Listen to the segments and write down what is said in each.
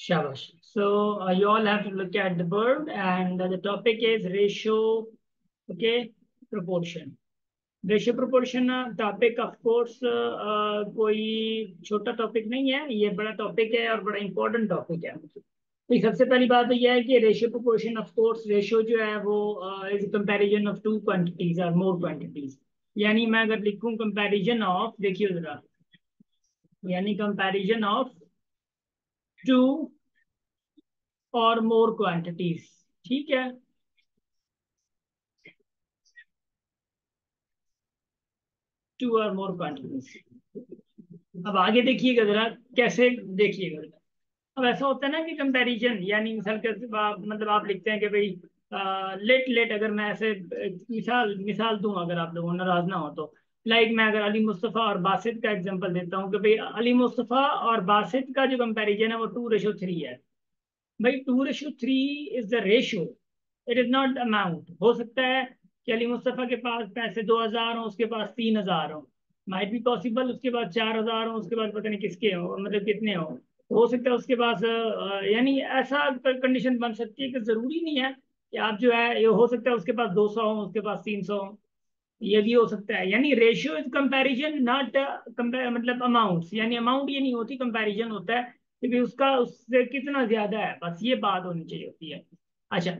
Shabash. So you all have to look at the bird, and the topic is ratio, okay, proportion. Ratio proportion topic of course कोई छोटा topic नहीं है, ये बड़ा topic है और बड़ा इंपॉर्टेंट टॉपिक है। तो सबसे पहली बात तो यह है कि ratio proportion of course, ratio जो है वो is comparison of two quantities और मोर क्वांटिटीज। यानी मैं अगर लिखूं कंपैरिजन ऑफ, देखिए जरा, यानी कंपैरिजन ऑफ टू और मोर क्वांटिटीज, ठीक है। टू और मोर क्वांटिटीज। अब आगे देखिएगा जरा, कैसे देखिएगा जरा। अब ऐसा होता है ना कि कंपैरिजन, यानी मिसाल के मतलब आप लिखते हैं कि भाई लेट लेट, अगर मैं ऐसे मिसाल मिसाल दूं, अगर आप लोगों नाराज ना हो तो, लाइक मैं अगर अली मुस्तफ़ा और बासित का एग्जांपल देता हूँ कि भाई अली मुस्तफ़ा और बासित का जो कंपैरिजन है वो 2:3 है। भाई 2:3 is the ratio, it is not amount. हो सकता है कि अली मुस्तफ़ा के पास पैसे 2,000 हो, उसके पास 3,000 हो, माइट बी पॉसिबल उसके पास 4,000 हो, उसके पास पता नहीं किसके हो, मतलब कितने हो सकता है उसके पास यानी ऐसा कंडीशन बन सकती है कि जरूरी नहीं है कि आप जो है, ये हो सकता है उसके पास 200 हो, उसके पास 300 हो, ये भी हो सकता है। यानी रेशियो इज कंपैरिजन, नॉट मतलब अमाउंट्स। यानी अमाउंट ये नहीं होती, कंपैरिजन होता है कि भाई उसका उससे कितना ज्यादा है, बस ये बात होनी चाहिए होती है। अच्छा,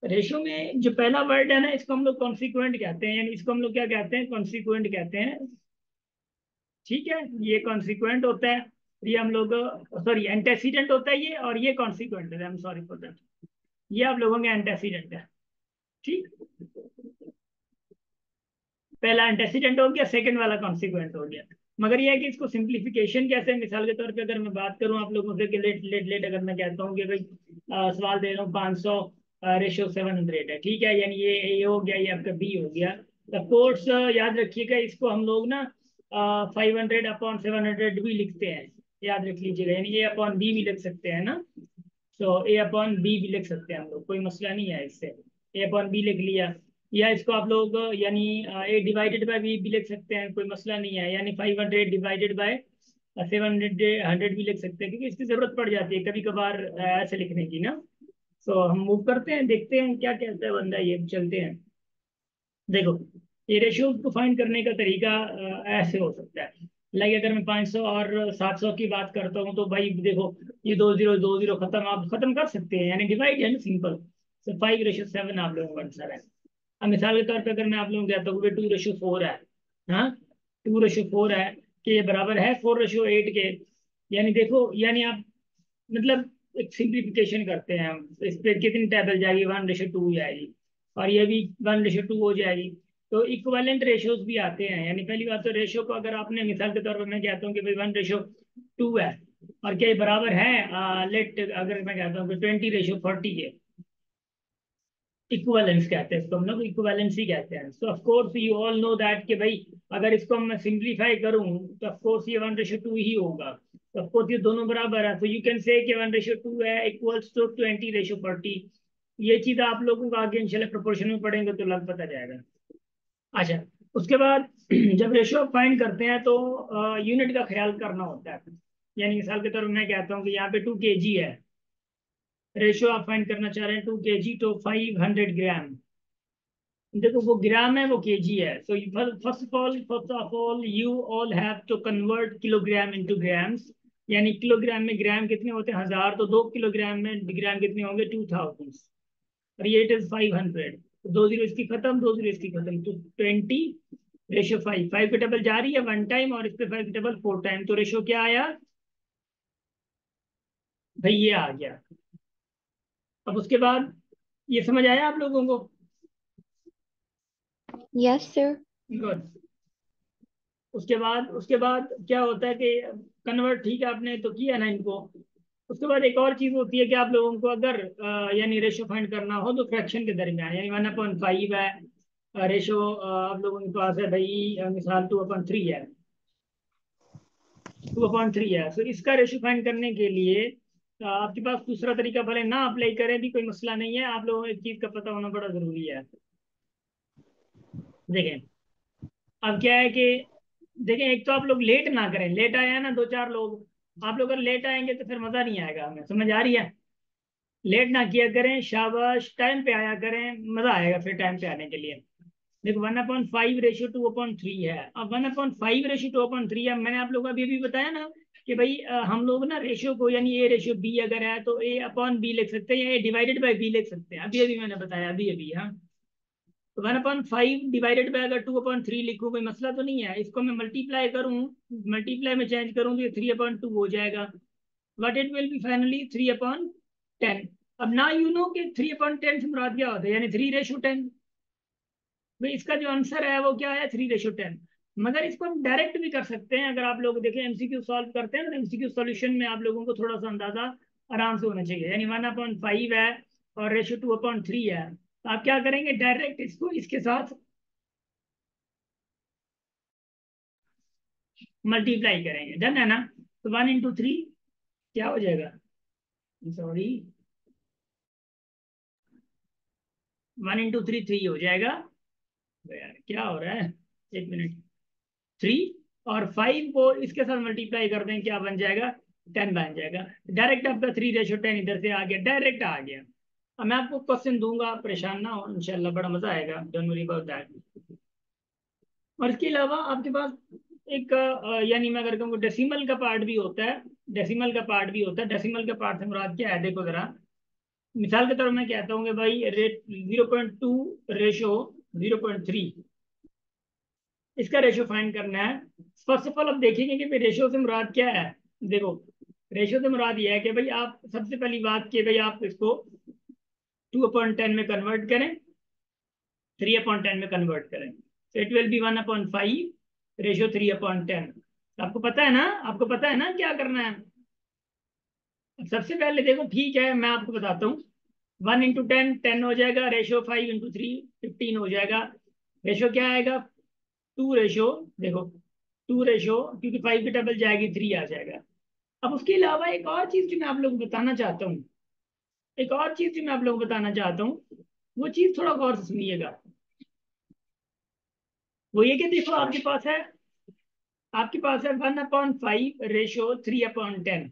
रेशियो में जो पहला वर्ड है ना, इसको हम लोग कॉन्सिक्वेंट कहते हैं, यानी इसको हम लोग क्या कहते हैं, कॉन्सिक्वेंट कहते हैं, ठीक है। ये कॉन्सिक्वेंट होता है, ये हम लोग, सॉरी एंटेसीडेंट होता है ये, और ये कॉन्सिक्वेंट है, I am sorry for that. ये आप लोगों के एंटेसीडेंट है, ठीक। पहला एंटेसिडेंट हो गया, सेकंड वाला कॉन्सिक्वेंट हो गया। मगर यह है कि इसको सिंप्लीफिकेशन कैसे है, मिसाल के तौर पे अगर मैं बात करूं आप लोगों से कि लेट लेट लेट, अगर मैं कहता हूं कि भाई सवाल दे रहा हूँ 500 रेशो 700 है, ठीक है, यानी ये हो गया, ये आपका बी हो गया। तो कोर्स याद रखिएगा, इसको हम लोग ना 500/700 भी लिखते हैं, याद रख लीजिएगा, यानी ए अपॉन बी भी लिख सकते हैं ना। तो ए अपॉन बी भी लिख सकते हैं हम लोग, कोई मसला नहीं है इससे। ए अपॉन बी लिख लिया, या इसको आप लोग यानी ए डिवाइडेड बाय बी भी लिख सकते हैं, कोई मसला नहीं है। यानी 500 डिवाइडेड बाय 700 भी लिख सकते हैं, क्योंकि इसकी जरूरत पड़ जाती है कभी कभार ऐसे लिखने की ना। तो हम मूव करते हैं, देखते हैं क्या कहता है बंदा, ये चलते हैं। देखो, ये रेशियो को फाइंड करने का तरीका ऐसे हो सकता है। लाइक अगर मैं 500 और 700 की बात करता हूँ, तो भाई देखो, ये 2 0 2 0 खत्म, आप खत्म कर सकते हैं, यानी डिवाइड है ना, सिंपल। तो 5:7 आप लोगों का आंसर है। अब मिसाल के तौर पर अगर मैं आप लोगों को कहता हूँ 2:4 है, हाँ, 2:4 है, कि ये बराबर है 4:8 के। यानी देखो, यानी आप मतलब एक सिंप्लीफिकेशन करते हैं हम, इस पे कितनी टेबल जाएगी, 1:2 जाएगी, और ये भी 1:2 हो जाएगी। तो इक्विवेलेंट रेशियोज भी आते हैं। यानी पहली बात तो रेशियो को अगर आपने मिसाल के तौर पर, मैं कहता हूँ कि भाई 1:2 है, और क्या ये बराबर है, लेट अगर मैं कहता हूँ कि 20:40 है, इक्विवेलेंस कहते हैं इसको, हम लोग इक्विवेलेंस ही कहते हैं। सो of course you all know that कि भाई अगर इसको मैं सिंप्लीफाई करूं तो ऑफ कोर्स ये 1:2 ही होगा। तो ऑफ कोर्स ये दोनों बराबर है, तो यू कैन से कि 1:2 है इक्वल्स टू 20:40। ये चीज आप लोगों को आगे इंशाल्लाह प्रोपोर्शन में पढ़ेंगे तो लग पता जाएगा। अच्छा, उसके बाद जब रेशियो फाइंड करते हैं तो यूनिट का ख्याल करना होता है। यानी मिसाल के तौर पर मैं कहता हूँ कि यहाँ पे 2 kg है, रेशियो आप फाइंड करना चाह रहे हैं 2 kg तो 500 ग्राम। देखो वो ग्राम है, वो केजी है। So first of all you all have to convert kilogram into grams. यानी किलोग्राम में ग्राम कितने होते हैं, 1,000, तो 2 किलोग्राम में ग्राम कितने होंगे, 2,000। और ये इट इज 500, तो 2 0 इसकी खत्म, 2 0 इसकी खत्म, तो 20:5। 5 की टेबल जा रही है 1 टाइम, और इस पे 5 की टेबल 4 टाइम, तो रेशियो क्या आया भाई, ये आ गया। अब उसके बाद ये समझ आया आप लोगों को? Yes, sir. गुड। उसके बाद क्या होता है कि कन्वर्ट, ठीक है, आपने तो किया ना इनको। उसके बाद एक और चीज होती है कि आप लोगों को अगर यानी रेशो फाइंड करना हो तो फ्रैक्शन के दरमियान, यानी 1/5 है रेशो, आप लोगों के पास है भाई मिसाल 2/3 है, 2/3 है। तो इसका रेशो फाइंड करने के लिए आपके पास दूसरा तरीका भले ना अप्लाई करें भी, कोई मसला नहीं है, आप लोगों को एक चीज का पता होना बड़ा जरूरी है। देखें, अब क्या है कि देखें, एक तो आप लोग लेट ना करें, लेट आए हैं ना 2 4 लोग, आप लोग अगर लेट आएंगे तो फिर मजा नहीं आएगा हमें, समझ आ रही है? लेट ना किया करें, शाबाश, टाइम पे आया करें, मजा आएगा फिर टाइम पे आने के लिए। देखो 1/5/2/3 है। अब 1/5/2/3 है, मैंने आप लोगों को अभी अभी बताया ना कि भाई हम लोग ना रेशियो को, यानी ए रेशियो बी अगर है तो ए अपॉन बी लिख सकते हैं, या ए डिवाइडेड बाई बी लिख सकते हैं। अभी अभी मैंने बताया, अभी अभी। हाँ, तो 1/5 डिवाइडेड बाई अगर 2/3 लिखूँ, कोई मसला तो नहीं है। इसको मैं मल्टीप्लाई करूँ, मल्टीप्लाई में चेंज करूँ तो ये 3/2 हो जाएगा। What it will be finally 3/10। अब ना यू नो कि 3/10 से मुराद क्या होता है, यानी 3/10। भाई इसका जो आंसर है वो क्या है, 3/10। मगर इसको हम डायरेक्ट भी कर सकते हैं। अगर आप लोग देखें एमसीक्यू सॉल्व करते हैं ना, एमसीक्यू सॉल्यूशन में आप लोगों को थोड़ा सा अंदाजा आराम से होना चाहिए। यानी 1/5 है और रेशियो 2/3 है, तो आप क्या करेंगे, डायरेक्ट इसको इसके साथ मल्टीप्लाई करेंगे। डन है ना? तो 1 × 3 क्या हो जाएगा, सॉरी, 1 × 3 3 हो जाएगा। यार क्या हो रहा है, एक मिनट। 3 और 5 को इसके साथ मल्टीप्लाई कर दें, क्या बन जाएगा, 10 बन जाएगा। डायरेक्ट आपका 3/10 इधर से आ गया, डायरेक्ट आ गया। अब मैं आपको क्वेश्चन दूंगा, परेशान ना हो, इंशाल्लाह बड़ा मजा आएगा, डोंट वरी अबाउट दैट। और इसके अलावा आपके पास एक यानी मैं अगर कहूँ डेसिमल का पार्ट भी होता है। डेसिमल का पार्ट भी होता है। डेसिमल का पार्ट से मुराद क्या है, देखो जरा। मिसाल के तौर पर मैं कहता हूँ कि भाई रेट 0.2/0.3, इसका रेशियो फाइंड करना है। फर्स्ट ऑफ ऑल अब देखेंगे कि भाई रेशियो से मुराद क्या है। देखो, रेशियो से मुराद ये है कि भाई आप सबसे पहली बात कि भाई आप इसको 2/10 में कन्वर्ट करें, 3/10 में कन्वर्ट करें, तो इट विल बी 1/5/3/10। आपको पता है ना, आपको पता है ना क्या करना है। सबसे पहले देखो, ठीक है मैं आपको बताता हूँ। 1 × 10 10 हो जाएगा, रेशियो 5 × 3 15 हो जाएगा। रेशियो क्या आएगा, 2 रेशियो, देखो 2 रेशियो, क्योंकि 5 की टेबल जाएगी 3 आ जाएगा। अब उसके अलावा एक और चीज जो मैं आप लोगों को बताना चाहता हूँ, एक और चीज जो मैं आप लोगों को बताना चाहता हूँ, वो चीज थोड़ा गौर से सुनिएगा। वो ये कि देखो आपके पास है 1/5/3/10।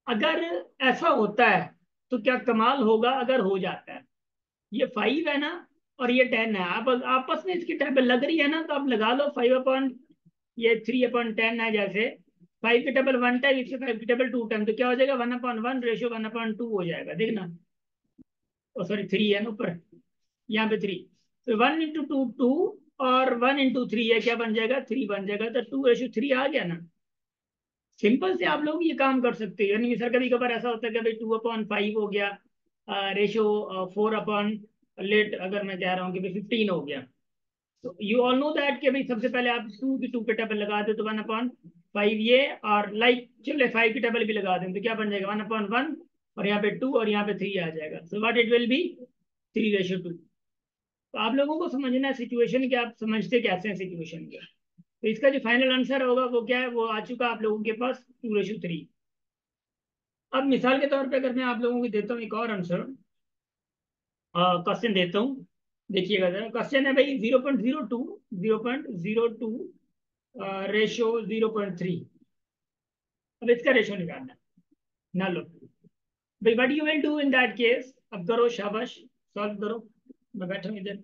अगर ऐसा होता है तो क्या कमाल होगा अगर हो जाता है। ये 5 है ना, और ये 10 है, आप आपस में इसकी टेबल लग रही है ना, तो आप लगा लो 5 ये 3/10 है। जैसे 5 की टेबल 1 टाइम, इसके 5 की टेबल 2 टाइम, तो क्या हो जाएगा, 1/1 रेशियो 1/2 हो जाएगा। देखना, ओ सॉरी 3 है ना ऊपर, यहाँ पे 3, तो 1 × 2 2, और 1 × 3 है, क्या बन जाएगा, 3 बन जाएगा। तो 2/3 आ गया ना। सिंपल से आप लोग ये काम कर सकते हैं। यानी सर कभी कभार ऐसा होता है कि भाई 2/5 हो गया, रेशियो 4/लेट, अगर मैं कह रहा हूँ कि भाई 15 हो गया, तो यू ऑल नो दैट कि भाई सबसे पहले आप 2 की टेबल लगा दे तो 1/5 ये, और लाइक चले 5 की टेबल भी लगा दें तो क्या बन जाएगा, 1/1, और यहाँ पे 2 और यहाँ पे 3 आ जाएगा। So what it will be, 3/2। तो आप लोगों को समझना है सिचुएशन कि आप समझते कैसे हैं सिचुएशन के। तो इसका जो फाइनल आंसर होगा वो क्या है, वो आ चुका आप लोगों के पास, 2/3। अब मिसाल के तौर पे अगर मैं आप लोगों को देता हूँ एक और आंसर, क्वेश्चन देता हूँ, देखिएगा जरा। क्वेश्चन है भाई 0.02 रेशियो 0.3। अब इसका रेशियो निकालना है ना। लो भाई, what you will do in that case, अब करो, शाबाश, सॉल्व करो। मैं बैठा हूँ इधर।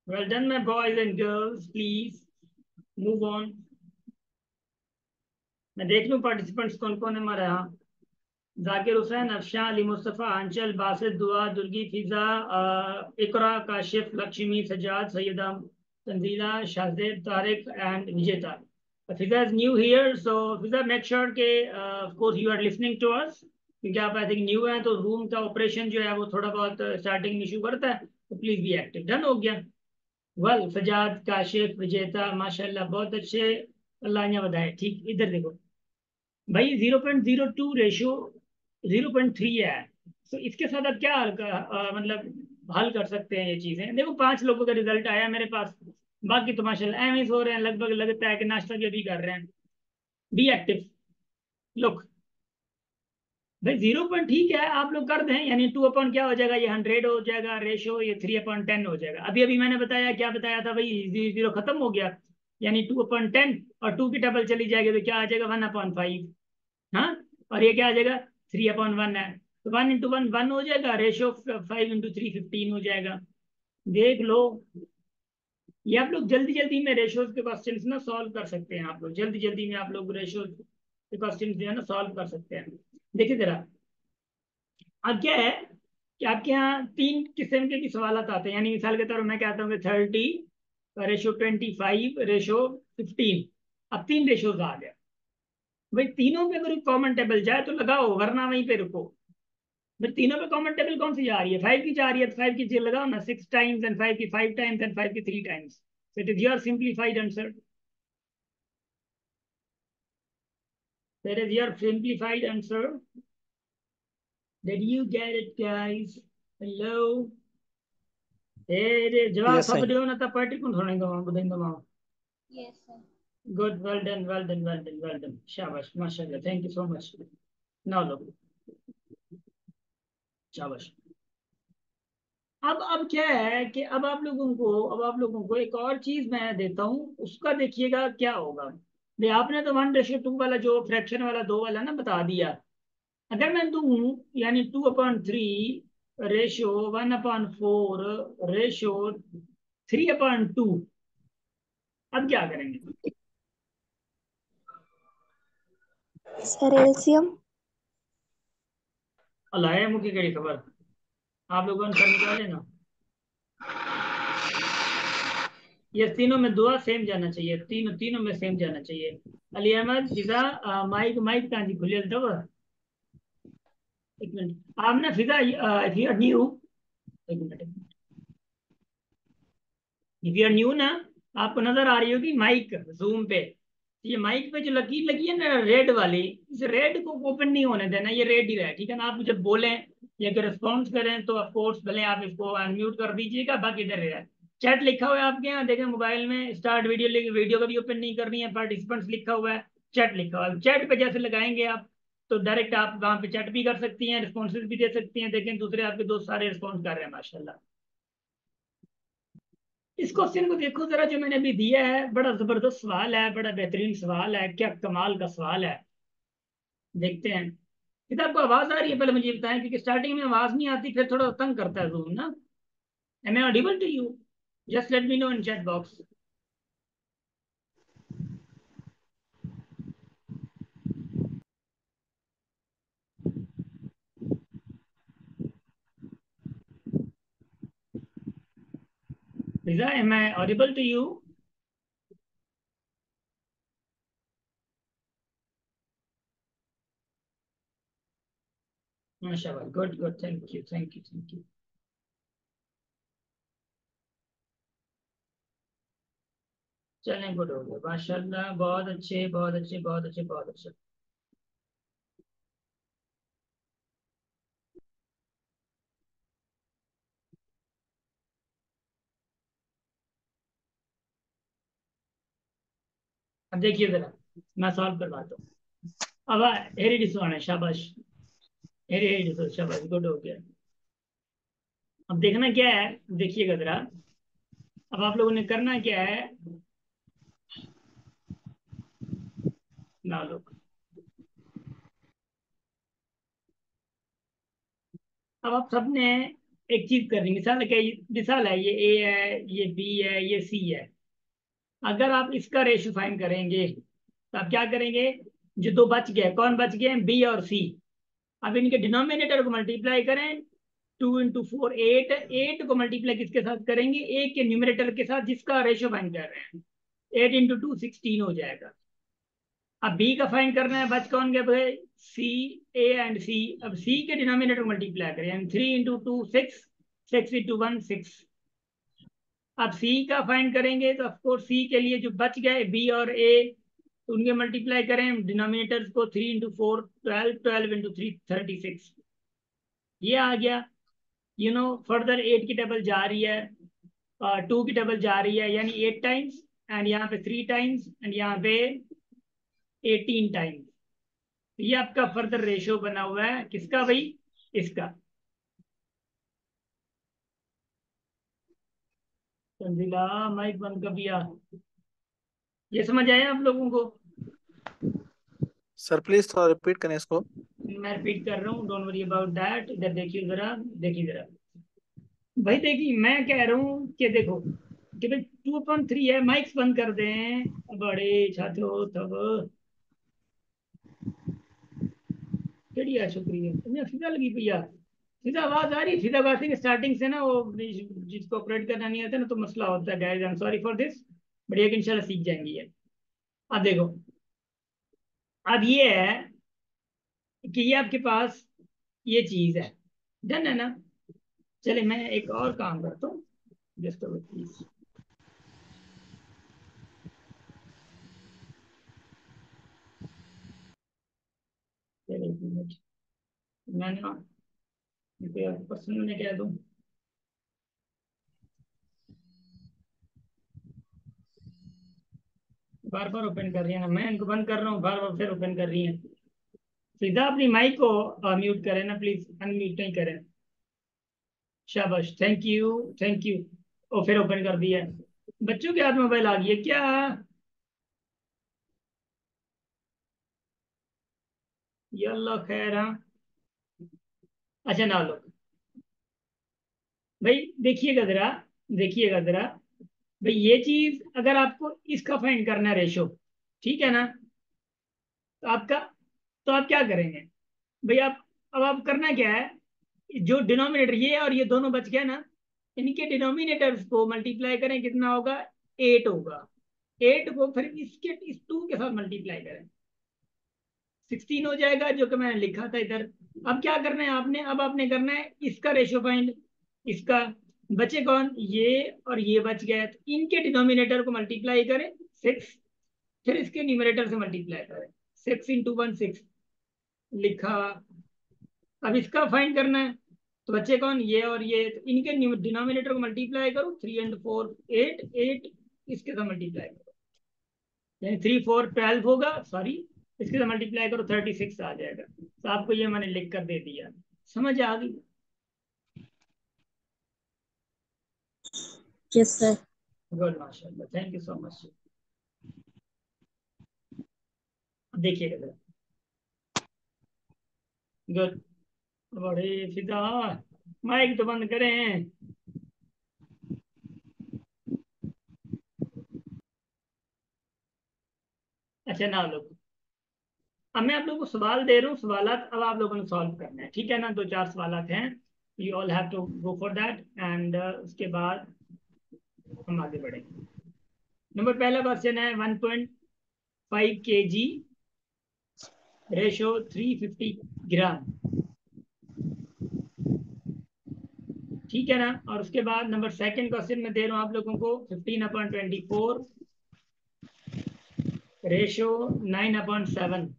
Well done my boys and girls, please move on. मैं देख लूँ पार्टिसिपेंट्स कौन कौन है हमारे यहाँ। Zakir Hussain, Afshan, Ali Mustafa, Anchal, Basit, Dua, Durgi, Fiza, Iqra, Kashif, Lakshmi, Sajjad, Syeda, Tanzila, Shahzeb, Tariq and Vijeta. Fiza is new here, so Fiza make sure के of course you are listening to us, क्योंकि आप आई थिंक न्यू हैं तो रूम का ऑपरेशन जो है वो थोड़ा बहुत स्टार्टिंग में इशू करता है, तो प्लीज बी एक्टिव। डन हो गया। वेल सजाद, काशिफ, विजेता, माशाल्लाह बहुत अच्छे, अल्लाह ने बधाए। ठीक, इधर देखो भाई, 0.02 रेशियो 0.3 है। तो इसके साथ आप क्या मतलब हल कर सकते हैं ये चीजें। देखो 5 लोगों का रिजल्ट आया मेरे पास, बाकी तो माशाल्लाह एम हो रहे हैं, लगभग लगता है कि नाश्ता भी अभी कर रहे हैं। Be active. लुक भाई, 0 ठीक है, आप लोग कर दें, यानी 2 क्या हो जाएगा, ये 100 हो जाएगा रेशियो, ये 3/10 हो जाएगा। अभी अभी मैंने बताया, क्या बताया था भाई, 0 खत्म हो गया। यानी 2/10, और 2 की टेबल चली जाएगी तो क्या आ जाएगा 1/5। हाँ, और ये क्या आ जाएगा 3/1 है, तो 1 × 1 1 हो जाएगा, रेशो 5 × 3 15 हो जाएगा। देख लो, ये आप लोग जल्दी जल्दी में रेशोज के क्वेश्चन ना सॉल्व कर सकते हैं। आप लोग जल्दी जल्दी में आप लोग रेशोज के क्वेश्चन जो है ना सॉल्व कर सकते हैं। देखिए जरा, अब क्या है कि आपके यहाँ 3 किस्म के सवाल आते हैं। यानी मिसाल के तौर पर मैं कहता हूँ कि 30 रेशो 25 रेशो 15। अब 3 रेशोज आ गया भाई, तीनों में अगर कॉमन टेबल जाए तो लगाओ, वरना वहीं पे रुको। भाई तीनों पे कॉमन टेबल कौन सी जा रही है, 5 की जा रही है, तो 5 की जगह लगाओ ना 6 टाइम्स, एंड 5 की 5 टाइम्स, एंड 5 की 3 times. So it is your simplified answer. That is your simplified answer. Did you get it, guys? Hello. जवाब Yes, सब sir. दो ना, तब पार्टी कौन छोड़ेगा वहां को देंगे वहां। Yes, sir. Good, well done, well done, well done, well done, शाबाश, माशाल्लाह, thank you so much. Now लो, शाबाश। अब क्या है कि अब आप लोगों को एक और चीज मैं देता हूँ, उसका देखिएगा क्या होगा। भाई आपने तो 1:2 वाला जो फ्रैक्शन वाला 2 वाला ना बता दिया। अगर मैं दूं यानी 2/3 रेशो 1/4 रेशो 3/2, अब क्या करेंगे? Sir LCM. अल्लाह है मुझे कड़ी खबर, आप लोगों ने आंसर निकाले ना। ये तीनों में दुआ सेम जाना चाहिए, तीनों तीनों में सेम जाना चाहिए। अली अहमद फिजा, माइक माइक कहाँ जी खुले तो। एक मिनट, आप ना Fiza, if you are new, एक minute, if you are new ना, आपको नजर आ रही होगी माइक जूम पे। ये माइक पे जो लकीर लगी है ना रेड वाली, इस रेड को ओपन नहीं होने देना, ये रेड ही रहे, ठीक है ना। आप जब बोलें या अगर रिस्पॉन्स करें तो ऑफ कोर्स भले आप इसको अनम्यूट कर दीजिएगा, बाकी इधर रहे। चैट लिखा हुआ है आपके यहाँ, देखें मोबाइल में, स्टार्ट वीडियो, वीडियो का भी ओपन नहीं करनी है, पार्टिसिपेंट्स लिखा हुआ है, चैट लिखा हुआ है। चैट पे जैसे लगाएंगे आप, तो डायरेक्ट आप वहां पे चैट भी कर सकती हैं, रिस्पॉन्सेज भी दे सकती हैं। देखें दूसरे आपके दोस्त सारे रिस्पॉन्स कर रहे हैं माशाल्लाह। इस क्वेश्चन को देखो जरा, जो मैंने अभी दिया है, बड़ा जबरदस्त सवाल है, बड़ा बेहतरीन सवाल है, क्या कमाल का सवाल है। देखते हैं। किताब को आवाज आ रही है, पहले मुझे बताएं, क्योंकि स्टार्टिंग में आवाज नहीं आती, फिर थोड़ा तंग करता है जूम ना। Am I audible to you? Just let me know in chat box. Lisa, am I audible to you? माशाल्लाह, good good, thank you, thank you, thank you. चलें, गुड हो गया, माशाल्लाह, बहुत अच्छे, बहुत अच्छे, बहुत अच्छे, बहुत अच्छे। अब देखिए जरा, मैं सॉल्व करवाता हूँ। अब हेरी डिसवाना, शाबाश, हेरी हेरी डिसो, शाबाश, गुड हो गया। अब देखना क्या है, देखिएगा जरा। अब आप लोगों ने करना क्या है ना, लोग अब आप सबने एक चीज करनी, मिसाल क्या, मिसाल है, ये ए है, ये बी है, ये सी है। अगर आप इसका रेशो फाइंड करेंगे तो आप क्या करेंगे, जो दो बच गए, कौन बच गए, बी और सी। अब इनके डिनोमिनेटर को मल्टीप्लाई करें, 2 × 4 8, 8 को मल्टीप्लाई किसके साथ करेंगे, ए के न्यूमरेटर के साथ, जिसका रेशो फाइंड कर रहे हैं। 8 × 2 16 हो जाएगा। अब बी का फाइंड करना है, बच कौन गया भाई, सी, ए एंड सी। अब सी के डिनोमिनेटर मल्टीप्लाई करें, 3 × 2 6, 6 × 1 6। अब सी का फाइंड करेंगे तो ऑफकोर्स सी के लिए जो बच गए बी और ए, तो उनके मल्टीप्लाई करें डिनोमिनेटर्स को, 3 × 4 12, 12 × 3 36। ये आ गया। फर्दर 8 की टेबल जा रही है, 2 की टेबल जा रही है, यानी 8 टाइम्स, एंड यहाँ पे 3 टाइम्स, एंड यहाँ पे 18 टाइम्स। ये आपका फर्दर रेशियो बना हुआ है, किसका भाई, इसका। तंजीला, माइक बंद कर दिया। ये समझ आया आप लोगों को? सर प्लीज थोड़ा रिपीट करें इसको। मैं रिपीट कर रहा हूँ, डोंट वरी अबाउट दैट। इधर देखिए जरा, देखिए जरा भाई, देखिए मैं कह रहा हूँ कि देखो कि भाई 2.3 है, माइक्स बंद कर दें बड़े छात्रों तब। बढ़िया, शुक्रिया। तुम्हें सीधा लगी भैया, सीधा आवाज आ रही है, सीधा बात है। स्टार्टिंग से ना वो जिसको ऑपरेट करना नहीं आता ना तो मसला होता है guys, I am sorry for this, but ये इंशाल्लाह सीख जाएंगी ये। अब देखो, अब ये है कि ये आपके पास ये चीज है, डन है ना? चले मैं एक और काम करता हूँ, जस्ट प्लीज। चलिए एक मिनट, मैं ना पर्सनल में कह दूँ। बार बार ओपन कर रही है ना, मैं इनको बंद कर रहा हूँ, बार बार फिर ओपन कर रही है। सीधा अपनी माइक को म्यूट करें ना प्लीज, अनम्यूट नहीं करें। शाबाश, थैंक यू, थैंक यू। और फिर ओपन कर दिया। बच्चों के हाथ मोबाइल आ गई है क्या? यल्ला खैर, हाँ। अच्छा ना लो भाई, देखिएगा जरा, देखिएगा जरा भाई, ये चीज अगर आपको इसका फाइंड करना है रेशो, ठीक है ना? तो आपका, तो आप क्या करेंगे भाई? आप, अब आप करना क्या है, जो डिनोमिनेटर ये और ये दोनों बच गया ना, इनके डिनोमिनेटर्स को मल्टीप्लाई करें, कितना होगा? 8 होगा। 8 को फिर इसके इस 2 के साथ मल्टीप्लाई करें, 16 हो जाएगा, जो कि मैंने लिखा था इधर। अब क्या करना है आपने? अब आपने करना है इसका रेशियो फाइंड, इसका। बचे कौन? ये और ये बच गए, तो इनके डिनोमिनेटर को मल्टीप्लाई करें 6, फिर इसके न्यूमरेटर से मल्टीप्लाई करें, 6 × 1 6 लिखा। अब इसका फाइंड करना है, तो बच्चे कौन? ये और ये, तो इनके डिनोमिनेटर को मल्टीप्लाई करो, 3 × 4 8, 8 इसके साथ मल्टीप्लाई करो, यानी 3 4 12 होगा, सॉरी, इसके साथ मल्टीप्लाई करो 36 आ जाएगा। तो आपको ये मैंने लिख कर दे दिया, समझ आ गई? Yes sir. गुड, माशाल्लाह, थैंक यू सो मच। देखिएगा जरा, गुड, बड़े फिदा, माइक तो बंद करें। अच्छा ना लोग, अब मैं आप लोगों को सवाल दे रहा हूँ, सवालात अब आप लोगों ने सॉल्व करना है, ठीक है ना? 2 4 सवालात हैं, you all have to go for that, and उसके बाद हम आगे बढ़ेंगे। नंबर पहला क्वेश्चन है, 1.5 kg रेशो 350 ग्राम, ठीक है ना? और उसके बाद नंबर सेकंड क्वेश्चन में दे रहा हूँ आप लोगों को, 15/24 रेशो 9/7।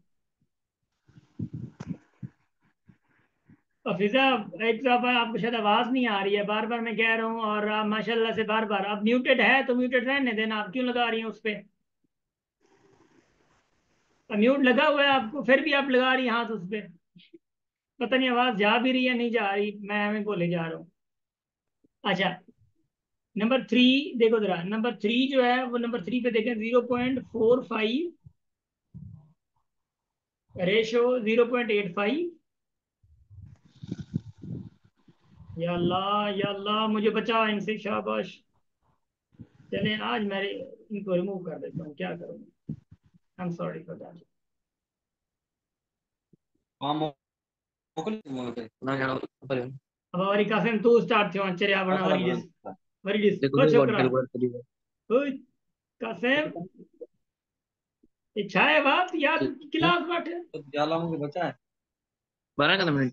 और फिजा, एक दफा आपको शायद आवाज नहीं आ रही है, बार बार मैं कह रहा हूँ, और आप माशाल्लाह से बार बार, अब म्यूटेड है तो म्यूटेड रहने देना, आप क्यों लगा रही हैं उस पर? म्यूट लगा हुआ है आपको, फिर भी आप लगा रही हैं हाथ उस पर। पता नहीं आवाज जा भी रही है नहीं जा रही, मैं हमें बोले जा रहा हूँ। अच्छा, नंबर 3 देखो जरा, नंबर 3 जो है वो, नंबर 3 पे देखें, 0.45 रेशो 0.85। या अल्लाह, या अल्लाह, मुझे बचा इनसे, शाबाश। चलें, आज मैं इनको रिमूव कर देता हूँ, क्या करूँ, I am sorry for that. अब हमारी कासिम तू स्टार्ट थी चले आप बना वरीडिस, वरीडिस बहुत शुक्र। ओए कासिम, इच्छा है बात यार, क्लास बैठे। 12 मिनट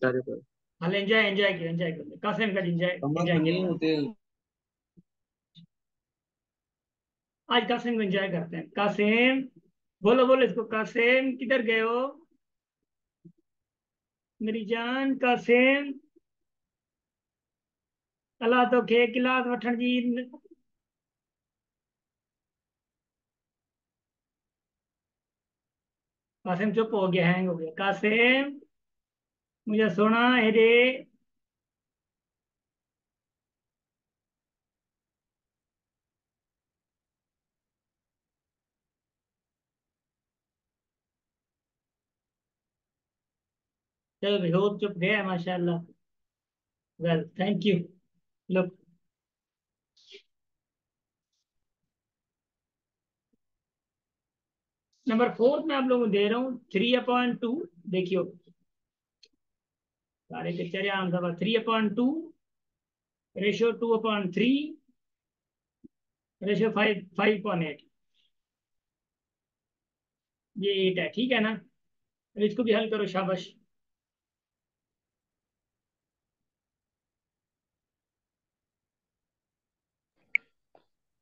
आ रहे हल एंजॉय, एंजॉय किया, एंजॉय कर कासिम का, एंजॉय एंजॉय किया। आज कासिम को एंजॉय करते हैं। कासिम, बोलो बोलो इसको, कासिम किधर गए हो मेरी जान? कासिम, अल्लाह तो खे क्लास वठण जी। कासिम चुप हो गया, हैंग हो गया। कासिम, मुझे सुना है रे। चलो भाई, हो चुप गया माशाल्लाह। Well thank you. Look, number 4 में आप लोगों को दे रहा हूँ 3/2। देखियो, सारे पिक्चर आंसर 3/2, रेशियो 2/3, रेशियो 5/8। ये 8 है, ठीक है ना? अब इसको भी हल करो, शाबाश।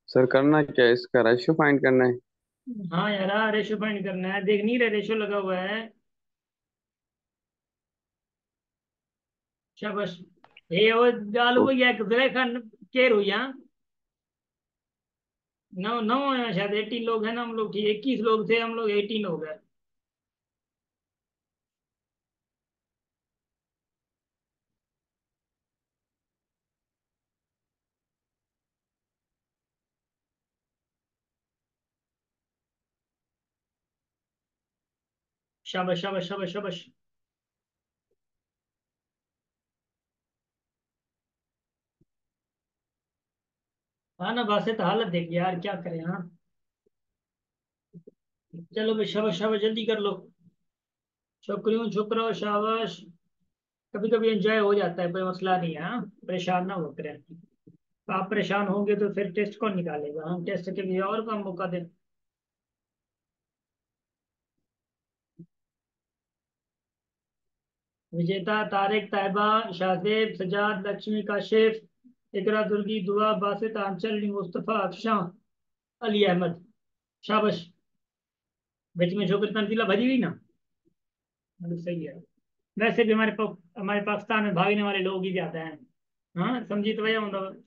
सर करना क्या है, इसका रेशियो फाइंड करना है? हाँ यार, रेशियो फाइंड करना है, देख नहीं रहे रेशियो लगा हुआ है। शाबाश। ये वो गाल तो वो या खान केर हुई यहाँ। नौ नौ है शायद, 18 लोग हैं ना हम लोग, ठीक 21 लोग थे हम लोग, 18 हो गए। शाबाश शाबाश शाबाश शाबाश। हाँ ना, बात तो हालत देख यार, क्या करें। हाँ चलो भाई, शाबाश शाबाश, जल्दी कर लो। छोकरियों छोकरो शाबाश। कभी कभी एंजॉय हो जाता है, कोई मसला नहीं है। हाँ, परेशान ना हो करें। आप परेशान होंगे तो फिर टेस्ट कौन निकालेगा? हम टेस्ट के लिए और कम मौका दें। विजेता तारिक, ताइबा, शाहजेब, सजाद, लक्ष्मी, काशिफ, इकरा, दुर्गी, दुआ, बासित, आंचल, मुस्तफा, अफशां, अली अहमद। शाबाश। बीच में छोकरी तंजीला भजी हुई ना, मतलब सही है। वैसे भी हमारे पाकिस्तान में भागने वाले लोग ही ज्यादा हैं। हाँ समझी तो भैया, मतलब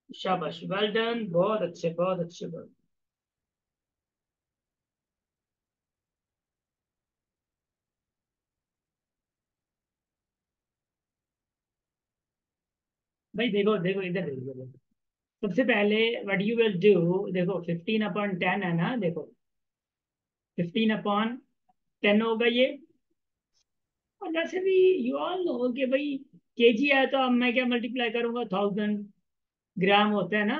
शाबाश, वेल डन, बहुत अच्छे बहुत अच्छे बहुत। भाई देखो देखो, इधर देखो देखो। सबसे पहले व्हाट यू विल डू, देखो 15/10 है ना, देखो 15/10 होगा ये। और वैसे भी यू ऑल नो कि भाई केजी है, तो अब मैं क्या मल्टीप्लाई करूंगा, 1000 ग्राम होता है ना,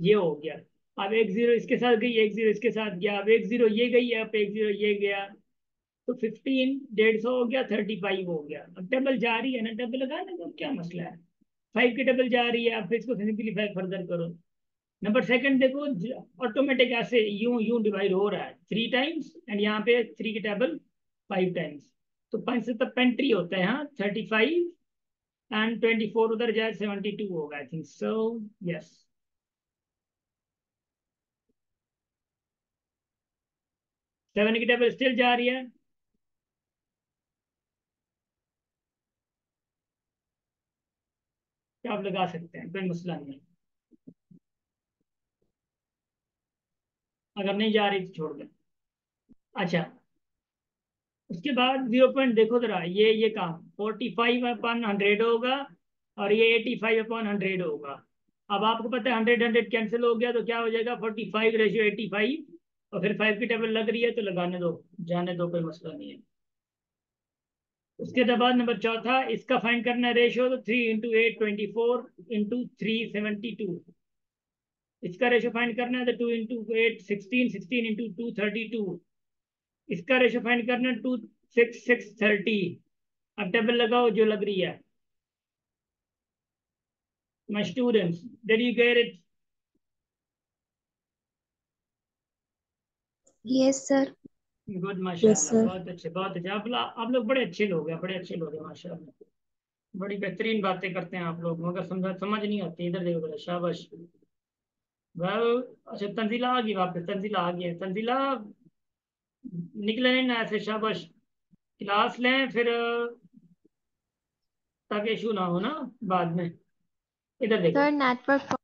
ये हो गया। अब एक जीरो इसके साथ गई, एक जीरो इसके साथ गया, अब एक जीरो ये गई, अब एक जीरो ये गया। तो 15, 150 हो गया, 35 हो गया। अब डबल जा रही है ना, डबल लगाने तो क्या मसला है। 5 की डबल जा रही है, आप फिर इसको सिंपलीफाई फर्दर करो। नंबर सेकंड देखो, ऑटोमेटिक ऐसे यूं यूं डिवाइड हो रहा है 3 टाइम्स, एंड यहाँ पे 3 की टेबल 5 टाइम्स। तो 5 से तब पेंट्री होता है, हाँ 35, एंड 24 उधर जाए 72 होगा, आई थिंक सो। यस। 7 की टेबल स्टिल जा रही है। क्या आप लगा सकते हैं, कोई मसला नहीं है। अगर नहीं जा रही तो छोड़ दें। अच्छा, उसके बाद 0 पॉइंट देखो जरा, ये काम 45/100 होगा, और ये 85/100 होगा। अब आपको पता है 100 100 कैंसिल हो गया, तो क्या हो जाएगा, 45/85। और फिर 5 की टेबल लग रही है तो लगाने दो, जाने दो, कोई मसला नहीं है। उसके बाद नंबर चौथा, इसका फाइंड करना है रेशियो, तो 3 × 8 24 × 3 72। इसका रेशियो फाइंड करना है, तो 2 × 8 16, 16 × 2 32। इसका रेशियो फाइंड करना है, 2 6 6 30। अब टेबल लगाओ जो लग रही है। My students, did you get it? Yes sir. Good, yes माशाल्लाह, सर। बहुत अच्छे बहुत अच्छे। आप लोग बड़े अच्छे लोग हैं, बड़े अच्छे लोग हैं माशाल्लाह। बड़ी बेहतरीन बातें करते हैं आप लोग, मगर समझ नहीं आती। इधर देखो बड़ा, शाबाश। वेल, अच्छा तंजीला आ गई वापस, तंजीला आ गई है, तंजीला निकले नहीं ना ऐसे, शाबाश। क्लास लें फिर, ताकि इशू ना हो ना बाद में। इधर देखो, सर नेटवर्क।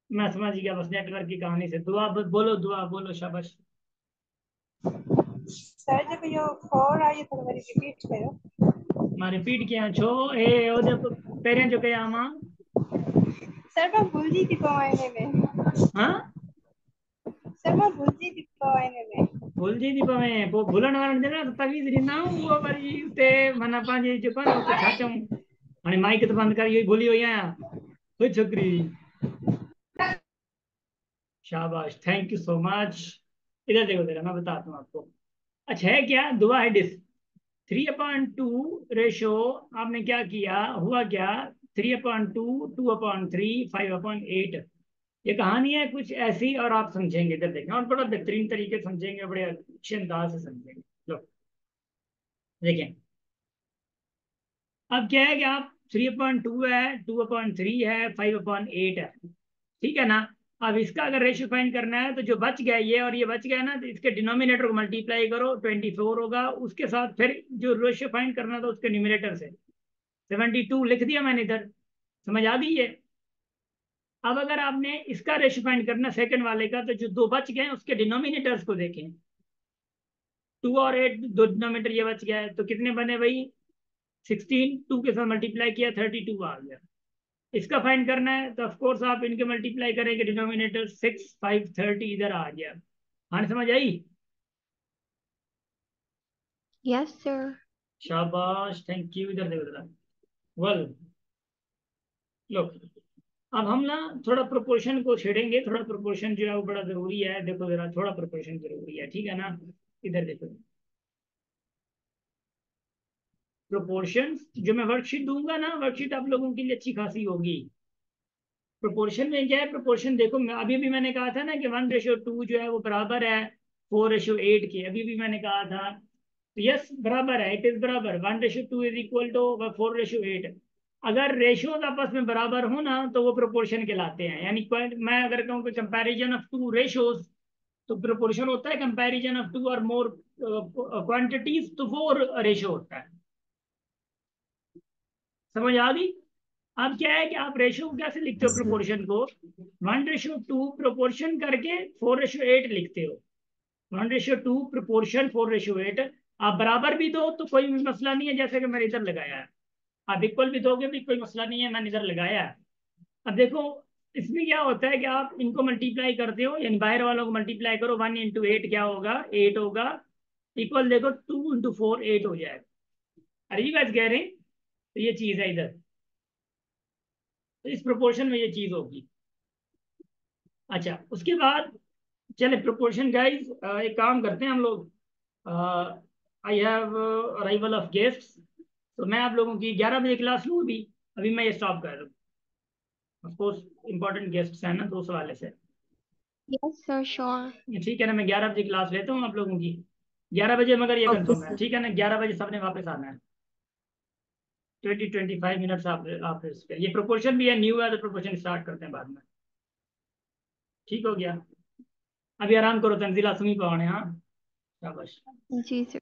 मैं समझ गया, बस नेटवर्क की कहानी से। दुआ बोलो, दुआ बोलो, शाबाश। सर जब ये 4 आई तो मेरी रिपीट करो। मैं रिपीट किया छो, ए ओ जब पेरें जो कया मां। सर मैं भूल गई थी को आने में। हाँ सर मैं भूल गई थी को आने में। भुलजी थी पवे पोइ भुलण वारनि जे न तवीज़ ॾींदा आहियूं उहो वरी उते माना पंहिंजे जेको आहे न उते छा चऊं हाणे माइक त बंदि करे इहो ई भुली वई आहियां कोई छोकिरी शाबाश थैंक यू सो मच इधर देखो जरा मैं बताता हूँ आपको अच्छा है क्या दुआ है डिस 3/2 रेशो आपने क्या किया हुआ क्या 3/2 2/3 5/8 ये कहानी है कुछ ऐसी और आप समझेंगे इधर देखें और बड़ा बेहतरीन तरीके से समझेंगे बड़े अच्छे अंदाज से समझेंगे लो देखें अब क्या है कि आप 3/2 है 2/3 है 5/8 है ठीक है ना अब इसका अगर रेशियो फाइंड करना है तो जो बच गया ये और ये बच गया ना तो इसके डिनोमिनेटर को मल्टीप्लाई करो 24 होगा उसके साथ फिर जो रेशियो फाइंड करना था उसके न्यूमिनेटर से 72 लिख दिया मैंने इधर समझ आ गई है अब अगर आपने इसका रेशियो फाइंड करना सेकंड वाले का तो जो दो बच गए उसके डिनोमिनेटर्स को देखें 2 और 8 दो डिनोमिनेटर ये बच गया है तो कितने बने भाई 16 2 के साथ मल्टीप्लाई किया 32 आ गया इसका फाइंड करना है तो ऑफ कोर्स आप इनके मल्टीप्लाई करेंगे डिनोमिनेटर 6 5 30 इधर आ गया हाँ समझ आई Yes, sir. शाबाश थैंक यू इधर देखो जरा वेल लो अब हम ना थोड़ा प्रोपोर्शन को छेड़ेंगे थोड़ा प्रोपोर्शन जो है वो बड़ा जरूरी है देखो जरा थोड़ा प्रोपोर्शन जरूरी है ठीक है ना इधर देखो प्रोपोर्शन जो मैं वर्कशीट दूंगा ना वर्कशीट आप लोगों के लिए अच्छी खासी होगी प्रोपोर्शन में क्या है प्रोपोर्शन देखो अभी भी मैंने कहा था ना कि 1:2 जो है वो बराबर है 4:8 के अभी भी मैंने कहा था तो यस बराबर है इट इज बराबर 1:2 इज इक्वल टू 4:8 अगर रेशियोज आपस में बराबर हो ना तो वो प्रोपोर्शन कहलाते हैं यानी मैं अगर कहूँ कि कंपैरिजन ऑफ टू रेशियोज तो प्रोपोर्शन होता है कंपैरिजन ऑफ टू और मोर क्वांटिटीज तो वो रेशियो होता है समझ आ गई अब क्या है कि आप रेशियो को कैसे लिखते हो Yes, sir. प्रोपोर्शन को 1:2 प्रोपोर्शन करके 4:8 लिखते हो 1:2 प्रोपोर्शन 4:8 आप बराबर भी दो तो कोई भी मसला नहीं है जैसे कि मैंने इधर लगाया है आप इक्वल भी दोगे भी कोई मसला नहीं है मैंने इधर लगाया है अब देखो इसमें क्या होता है कि आप इनको मल्टीप्लाई करते हो यानी बाहर वालों को मल्टीप्लाई करो 1 × 8 क्या होगा 8 होगा इक्वल देखो 2 × 4 8 हो जाएगा अरे ये बात कह रहे हैं तो ये चीज है इधर तो इस प्रोपोर्शन में ये चीज होगी अच्छा उसके बाद चले प्रोपोर्शन गाइस एक काम करते हैं हम लोग I have arrival of guests तो मैं आप लोगों की 11 बजे क्लास लूँ अभी अभी मैं ये स्टॉप कर रहा हूँ ऑफ कोर्स इंपॉर्टेंट गेस्ट्स हैं ना तो उस हवाले से Yes, sir. Sure. ठीक है ना मैं 11 बजे क्लास लेता हूँ आप लोगों की 11 बजे मगर ये Okay, कंफर्म है sir. ठीक है ना 11 बजे सबने वापस आना है 20-25 मिनट्स आप इस पे ये प्रोपोर्शन भी है न्यू है तो प्रोपोर्शन स्टार्ट करते हैं बाद में ठीक हो गया अभी आराम करो तंजीला सुनी पाओ हाँ शाबाश जी, sir.